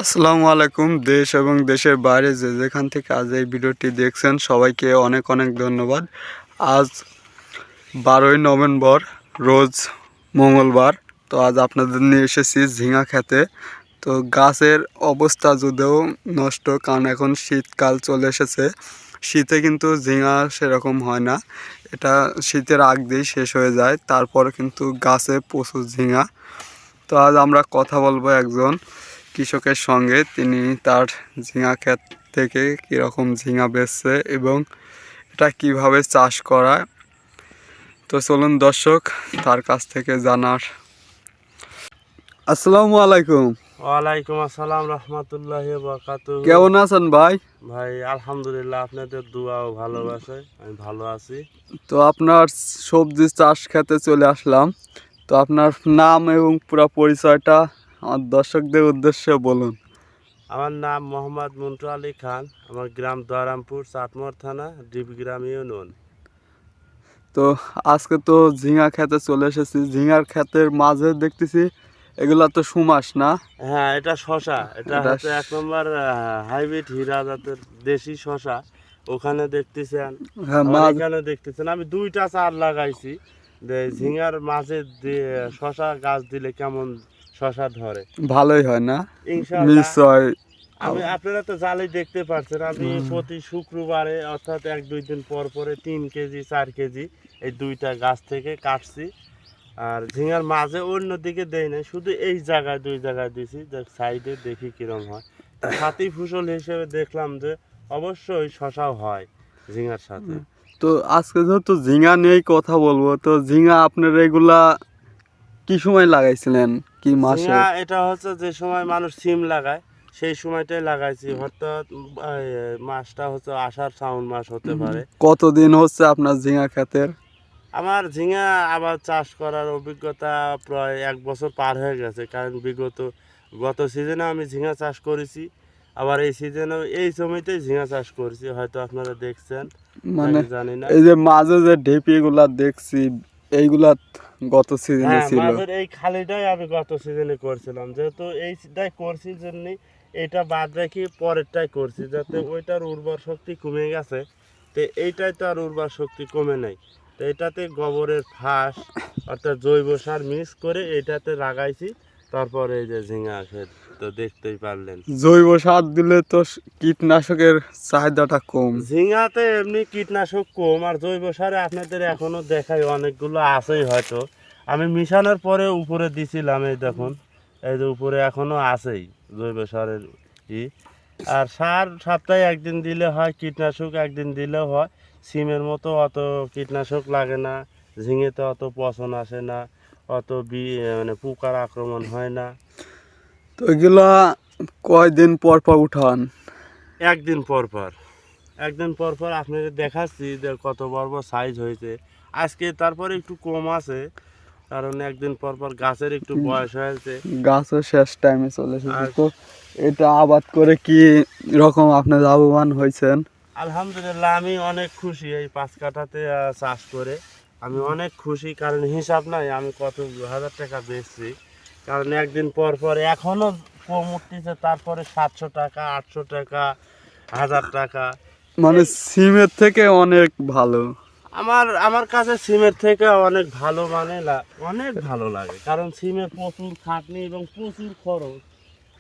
আসসালামু আলাইকুম। দেশ এবং দেশের বাইরে যেখান থেকে আজ এই ভিডিওটি দেখছেন সবাইকে অনেক অনেক ধন্যবাদ। আজ 12ই নভেম্বর, রোজ মঙ্গলবার। তো আজ আপনাদের নিয়ে এসেছি ঝিঙা খেতে। তো গাছের অবস্থা যদিও নষ্ট, কারণ এখন শীতকাল চলে এসেছে। শীতে কিন্তু ঝিঙা সেরকম হয় না, এটা শীতের আগ দিয়েই শেষ হয়ে যায়, তারপর কিন্তু গাছে প্রচুর ঝিঙা। তো আজ আমরা কথা বলবো একজন কৃষকের সঙ্গে, তিনি তার ঝিঙা ক্ষেত থেকে কীরকম ঝিঙা বেচছে এবং এটা কিভাবে চাষ করায়। তো চলুন দর্শক তার কাছ থেকে জানার। আসসালামু আলাইকুম। ওয়ালাইকুম আসসালাম রহমতুল্লাহি ওয়া বারাকাতুহু। কেমন আছেন ভাই? ভাই আলহামদুলিল্লাহ, আপনাদের দোয়া ও ভালোবাসায় আমি ভালো আছি। তো আপনার সবজি চাষ খেতে চলে আসলাম। তো আপনার নাম এবং পুরো পরিচয়টা আমার দর্শকদের উদ্দেশ্যে বলুন। আমার নাম মোহাম্মদ মন্টু আলী খান, আমার গ্রাম দয়ারামপুর, চাটমোহর থানা, ডিবিগ্রাম ইউনিয়ন। তো আজকে তো ঝিঙা খেতে চলে এসেছি। ঝিঙার ক্ষেতের মাঝে দেখতেছি এগুলা তো সুমাস না? হ্যাঁ, এটা শশা। এটা হচ্ছে 1 নম্বর হাইব্রিড হীরা জাতের দেশি শশা। ওখানে দেখতেছেন, হ্যাঁ, আবার মাঝ এখানে দেখতেছেন। আমি 2টা চার লাগাইছি যে ঝিঙার মাঝে শশা গাছ দিলে কেমন শশা ধরে। ভালোই হয় না? ইনশাআল্লাহ। নিশ্চয়। আপনারা তো জালেই দেখতে পাচ্ছেন, আমি প্রতি শুক্রবারে অর্থাৎ 1-2 দিন পর পরে 3 কেজি 4 কেজি এই 2টা গাছ থেকে কাটছি। আর ঝিঙার মাঝে অন্য দিকে দেই না, শুধু এই জায়গায় 2 জায়গায় দিছি, সাইডে দেখি কিরম হয়। সাথী ফসল হিসেবে দেখলাম যে অবশ্যই শশাও হয় ঝিঙার সাথে। তো আজকে যেহেতু ঝিঙা নিয়েই কথা বলবো, তো ঝিঙা আপনার এগুলা কি সময় লাগাইছিলেন, কি মাসে? ঝিঙা এটা হচ্ছে যে সময় মানুষ সিম লাগায় সেই সময়টাই লাগাইছি, অর্থাৎ মাসটা হচ্ছে আষাঢ় শ্রাবণ মাস হতে পারে। কতদিন হচ্ছে আপনার ঝিঙা ক্ষেতের? আমার ঝিঙা আবার চাষ করার অভিজ্ঞতা প্রায় 1 বছর পার হয়ে গেছে, কারণ গত সিজনে আমি ঝিঙা চাষ করেছি, আবার এই সিজনেও এই জমিতেই ঝিঙা চাষ করেছি, হয়তো আপনারা দেখছেন মানে নাকি জানি না। এই যে মাঝে যে ঢেপিগুলা দেখছি, এইগুলা গত সিজনে হ্যাঁ, ছিল? মাঝের এই খালিটাই আমি গত সিজনে করছিলাম, যেহেতু এইটাই করছি জন্যই এটা বাদ রেখে পরেরটাই করছি, যাতে ওইটার উর্বর শক্তি কমে গেছে, তো এইটাই তো আর উর্বর শক্তি কমে নাই। তো এটাতে গোবরের ফাঁস অর্থাৎ জৈব সার মিক্স করে এটাতে লাগাইছি, তারপরে এই যে ঝিঙা ক্ষেত তো দেখতেই পারলেন। জৈব সার দিলে তো কীটনাশকের চাহিদাটা কম। ঝিঙাতে এমনি কীটনাশক কম, আর জৈব সারে আপনাদের এখনো দেখাই অনেকগুলো আছেই হয়তো। আমি মিশানোর পরে উপরে দিছিলাম, এই দেখুন, এই যে উপরে এখনো আছেই জৈব সারের ই। আর সার সপ্তাহে 1 দিন দিলে হয়, কীটনাশক 1 দিন দিলেও হয়। সিমের মতো অত কীটনাশক লাগে না, ঝিঙেতে অত পচন আসে না, অত মানে পোকার আক্রমণ হয় না। তো এগুলা কয়দিন পর পর উঠান? 1 দিন পর পর, 1 দিন পর পর আপনাদের দেখাচ্ছি যে কত বড় বড় সাইজ হয়েছে। আজকে তারপরে একটু কম আছে, কারণ 1 দিন পর পর গাছের একটু বয়স হয়েছে। গাছের শেষ টাইমে চলে এসেছে। আর তো এটা আবাদ করে কি রকম আপনি লাভবান হয়েছেন? আলহামদুলিল্লাহ, আমি অনেক খুশি এই 5 কাঠাতে চাষ করে। আমি অনেক খুশি, কারণ হিসাব নাই আমি কত হাজার টাকা বেচছি। কারণ 1 দিন পর পর এখনও কম উঠতেছে, তারপরে 700 টাকা, 800 টাকা, 1000 টাকা। মানে এই সিমের থেকে অনেক ভালো। আমার কাছে সিমের থেকে অনেক ভালো, মানে অনেক ভালো লাগে, কারণ সিমে প্রচুর খাটনি এবং প্রচুর খরচ।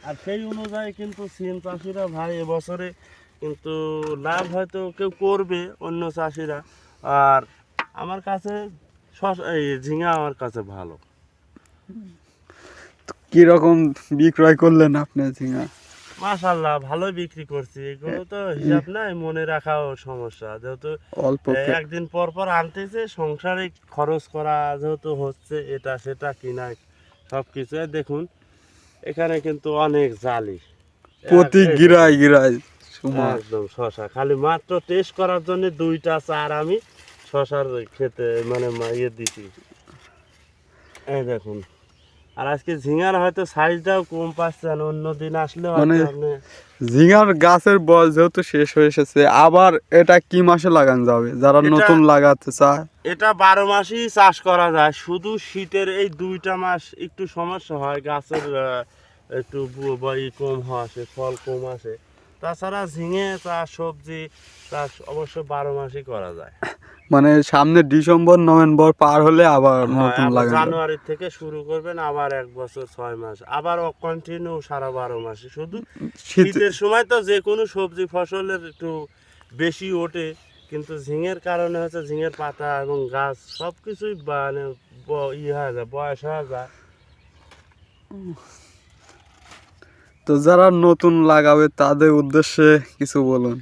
আর সেই অনুযায়ী কিন্তু সিম চাষিরা ভাই এবছরে কিন্তু লাভ হয়তো কেউ করবে অন্য চাষিরা। আর আমার কাছে এই ঝিঙা আমার কাছে ভালো। কি রকম বিক্রয় করলেন আপনি ঝিঙা? মাশাল্লাহ, ভালোই বিক্রি করছি। এগুলো তো হিসাব নাই, মনে রাখাও সমস্যা, যেহেতু অল্প 1 দিন পর পর আনতেছে, সংসারে খরচ করা যেহেতু হচ্ছে, এটা সেটা কিনা সব কিছু। দেখুন এখানে কিন্তু অনেক জালি, প্রতি এই গিরায় দেখুন, গিরায় সুমা। একদম শশা, খালি মাত্র টেস্ট করার জন্য 2টা চার আমি শশার খেতে মানে ইয়ে দিছি। এই দেখুন, আর আজকে ঝিঙার হয়তো সাইজটাও কম পাচ্ছেন, অন্য দিন আসলে মানে হয়তো আপনি। ঝিঙার গাছের বয়স যেহেতু শেষ হয়ে এসেছে, আবার এটা কি মাসে লাগানো যাবে যারা এটা নতুন লাগাতে চায়? এটা 12 মাসই চাষ করা যায়, শুধু শীতের এই 2টা মাস একটু সমস্যা হয় গাছের একটু কম আসে, ফল কম আসে। তাছাড়া ঝিঙে চাষ, সবজি চাষ অবশ্য 12 মাসই করা যায়। মানে সামনে ডিসেম্বর নভেম্বর পার হলে আবার হ্যাঁ, নতুন আবার লাগানো যাবে। জানুয়ারি থেকে শুরু করবেন, আবার 1 বছর 6 মাস, আবার কন্টিনিউ সারা 12 মাসই। শুধু শীত শীতের সময় তো যে কোনো সবজি ফসলের একটু বেশি ওঠে, কিন্তু ঝিঙের কারণে হচ্ছে ঝিঙের পাতা এবং গাছ সব কিছুই মানে হয়ে যায়, বয়স হয়ে যায়। তো যারা নতুন লাগাবে তাদের উদ্দেশ্যে কিছু বলুন,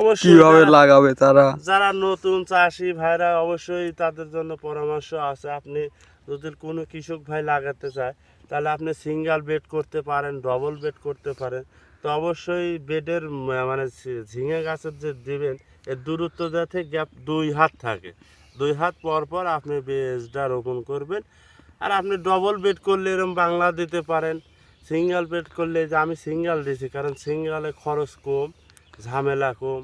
অবশ্যই কিভাবে লাগাবে তারা? যারা নতুন চাষি ভাইরা অবশ্যই তাদের জন্য পরামর্শ আছে। আপনি যদি কোনো কৃষক ভাই লাগাতে চায়, তাহলে আপনি সিঙ্গেল বেড করতে পারেন, ডবল বেড করতে পারেন। তো অবশ্যই বেডের মানে ঝিঙে গাছের যে দেবেন, এর দূরত্ব যাতে গ্যাপ 2 হাত থাকে। 2 হাত পর পর আপনি বেডটা রোপণ করবেন। আর আপনি ডবল বেড করলে এরকম বাংলা দিতে পারেন। সিঙ্গেল বেড করলে, যে আমি সিঙ্গেল দিছি কারণ সিঙ্গেলে খরচ কম, ঝামেলা কম।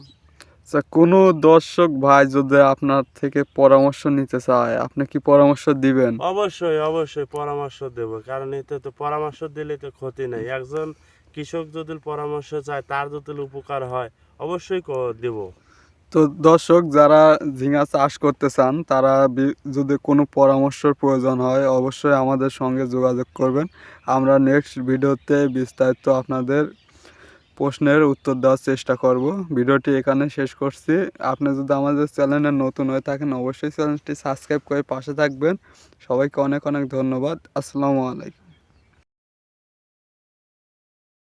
আচ্ছা, কোনো দর্শক ভাই যদি আপনার থেকে পরামর্শ নিতে চায়, আপনি কি পরামর্শ দিবেন? অবশ্যই অবশ্যই পরামর্শ দেব, কারণ এতে তো পরামর্শ দিলে তো ক্ষতি নেই। একজন কৃষক যদি পরামর্শ চায়, তার যদি উপকার হয়, অবশ্যই দেব। তো দর্শক যারা ঝিঙা চাষ করতে চান তারা যদি কোনো পরামর্শের প্রয়োজন হয় অবশ্যই আমাদের সঙ্গে যোগাযোগ করবেন। আমরা নেক্সট ভিডিওতে বিস্তারিত আপনাদের প্রশ্নের উত্তর দেওয়ার চেষ্টা করব। ভিডিওটি এখানে শেষ করছি। আপনি যদি আমাদের চ্যানেলে নতুন হয়ে থাকেন অবশ্যই চ্যানেলটি সাবস্ক্রাইব করে পাশে থাকবেন। সবাইকে অনেক অনেক ধন্যবাদ। আসসালামু আলাইকুম।